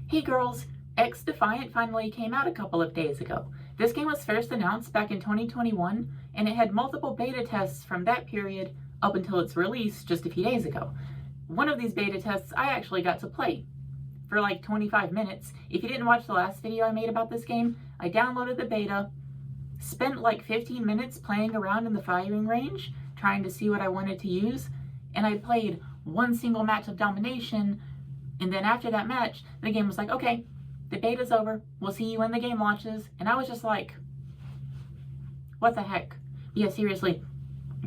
Hey girls, XDefiant finally came out a couple of days ago. This game was first announced back in 2021, and it had multiple beta tests from that period up until its release just a few days ago. One of these beta tests I actually got to play for like 25 minutes. If you didn't watch the last video I made about this game, I downloaded the beta, spent like 15 minutes playing around in the firing range, trying to see what I wanted to use, and I played one single match of domination. And then after that match, the game was like, okay, the beta's over. We'll see you when the game launches. And I was just like, what the heck? Yeah, seriously.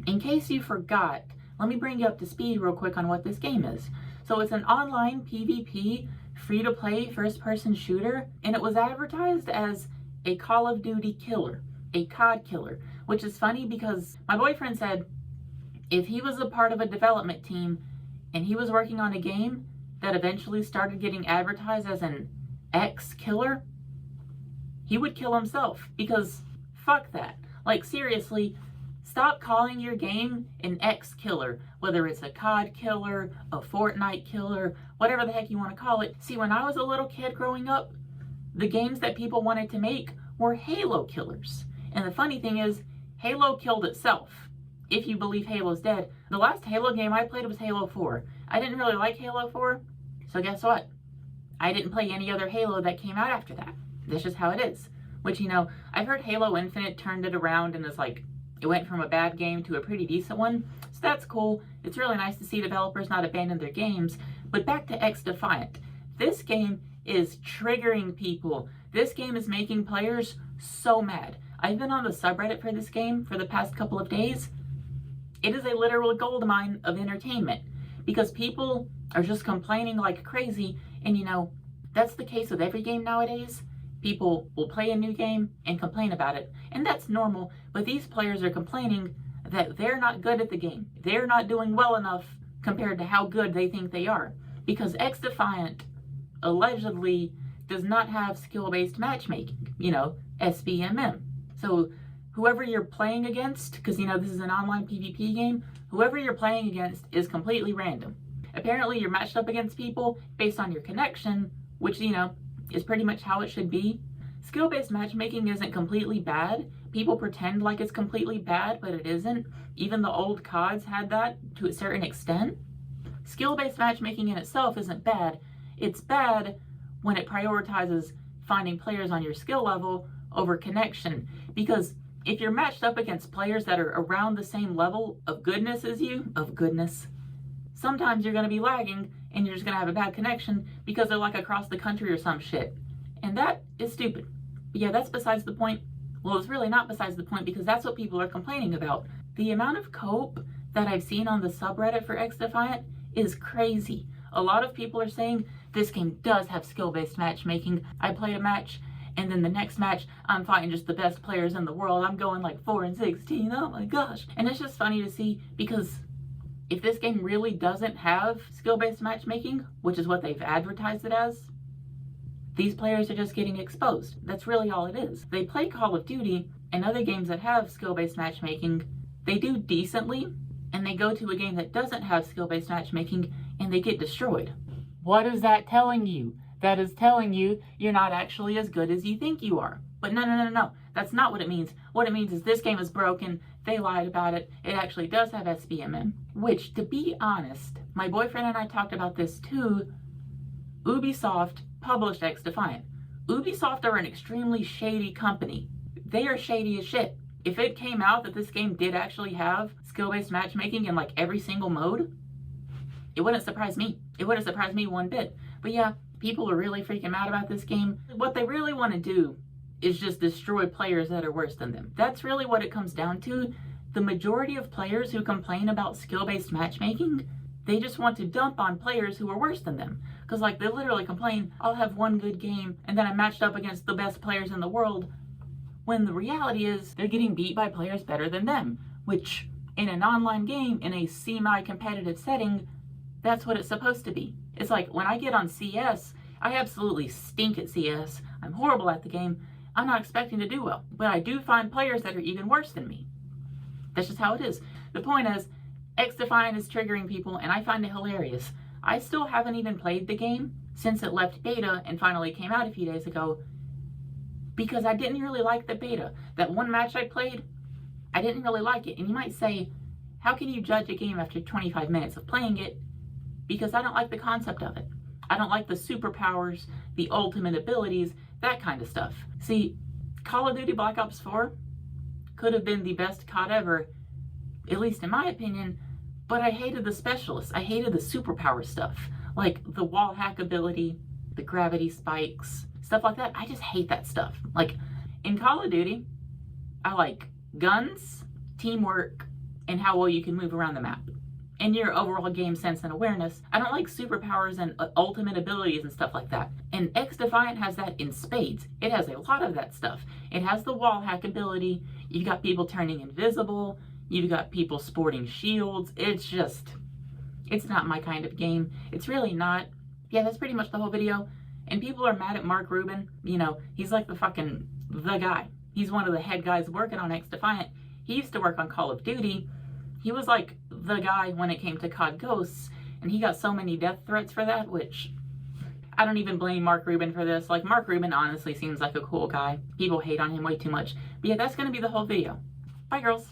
In case you forgot, let me bring you up to speed real quick on what this game is. So it's an online PvP, free-to-play, first-person shooter, and it was advertised as a Call of Duty killer, a COD killer, which is funny because my boyfriend said if he was a part of a development team and he was working on a game that eventually started getting advertised as an X killer, he would kill himself, because fuck that. Like, seriously, stop calling your game an X killer, whether it's a COD killer, a Fortnite killer, whatever the heck you want to call it. See, when I was a little kid growing up, the games that people wanted to make were Halo killers. And the funny thing is, Halo killed itself, if you believe Halo's dead. The last Halo game I played was Halo 4. I didn't really like Halo 4, so guess what? I didn't play any other Halo that came out after that. That's just how it is. Which, you know, I've heard Halo Infinite turned it around and is like, it went from a bad game to a pretty decent one. So that's cool. It's really nice to see developers not abandon their games. But back to XDefiant. This game is triggering people. This game is making players so mad. I've been on the subreddit for this game for the past couple of days. It is a literal goldmine of entertainment, because people are just complaining like crazy. And you know, that's the case with every game nowadays. People will play a new game and complain about it, and that's normal. But these players are complaining that they're not good at the game. They're not doing well enough compared to how good they think they are, because XDefiant allegedly does not have skill-based matchmaking, you know, SBMM. So whoever you're playing against, because you know this is an online PvP game, whoever you're playing against is completely random. Apparently you're matched up against people based on your connection, which, you know, is pretty much how it should be. Skill-based matchmaking isn't completely bad. People pretend like it's completely bad, but it isn't. Even the old CODs had that to a certain extent. Skill-based matchmaking in itself isn't bad. It's bad when it prioritizes finding players on your skill level over connection. Because if you're matched up against players that are around the same level of goodness as you, sometimes you're going to be lagging and you're just going to have a bad connection because they're like across the country or some shit. And that is stupid. But yeah, that's besides the point. Well, it's really not besides the point, because that's what people are complaining about. The amount of cope that I've seen on the subreddit for XDefiant is crazy. A lot of people are saying this game does have skill-based matchmaking. I played a match, and then the next match, I'm fighting just the best players in the world. I'm going like 4-16. Oh my gosh. And it's just funny to see, because if this game really doesn't have skill-based matchmaking, which is what they've advertised it as, these players are just getting exposed. That's really all it is. They play Call of Duty and other games that have skill-based matchmaking. They do decently, and they go to a game that doesn't have skill-based matchmaking and they get destroyed. What is that telling you? That is telling you you're not actually as good as you think you are. But no. That's not what it means. What it means is this game is broken. They lied about it. It actually does have SBMM. Which, to be honest, my boyfriend and I talked about this too. Ubisoft published XDefiant. Ubisoft are an extremely shady company. They are shady as shit. If it came out that this game did actually have skill-based matchmaking in like every single mode, it wouldn't surprise me. It wouldn't surprise me one bit. But yeah, people are really freaking out about this game. What they really want to do is just destroy players that are worse than them. That's really what it comes down to. The majority of players who complain about skill-based matchmaking, they just want to dump on players who are worse than them. Because like, they literally complain, I'll have one good game and then I'm matched up against the best players in the world, when the reality is they're getting beat by players better than them. Which, in an online game, in a semi-competitive setting, that's what it's supposed to be. It's like, when I get on CS, I absolutely stink at CS. I'm horrible at the game. I'm not expecting to do well. But I do find players that are even worse than me. That's just how it is. The point is, XDefiant is triggering people, and I find it hilarious. I still haven't even played the game, since it left beta and finally came out a few days ago, because I didn't really like the beta. That one match I played, I didn't really like it. And you might say, how can you judge a game after 25 minutes of playing it? Because I don't like the concept of it. I don't like the superpowers, the ultimate abilities, that kind of stuff. See, Call of Duty Black Ops 4 could have been the best COD ever, at least in my opinion, but I hated the specialists. I hated the superpower stuff, like the wall hack ability, the gravity spikes, stuff like that. I just hate that stuff. Like, in Call of Duty, I like guns, teamwork, and how well you can move around the map, and your overall game sense and awareness. I don't like superpowers and ultimate abilities and stuff like that. And XDefiant has that in spades. It has a lot of that stuff. It has the wall hack ability. You've got people turning invisible. You've got people sporting shields. It's not my kind of game. It's really not. Yeah, that's pretty much the whole video. And people are mad at Mark Rubin. You know, he's like the guy. He's one of the head guys working on XDefiant. He used to work on Call of Duty. He was like the guy when it came to COD Ghosts, and he got so many death threats for that, which I don't even blame Mark Rubin for this. Like, Mark Rubin honestly seems like a cool guy. People hate on him way too much. But yeah, that's going to be the whole video. Bye, girls.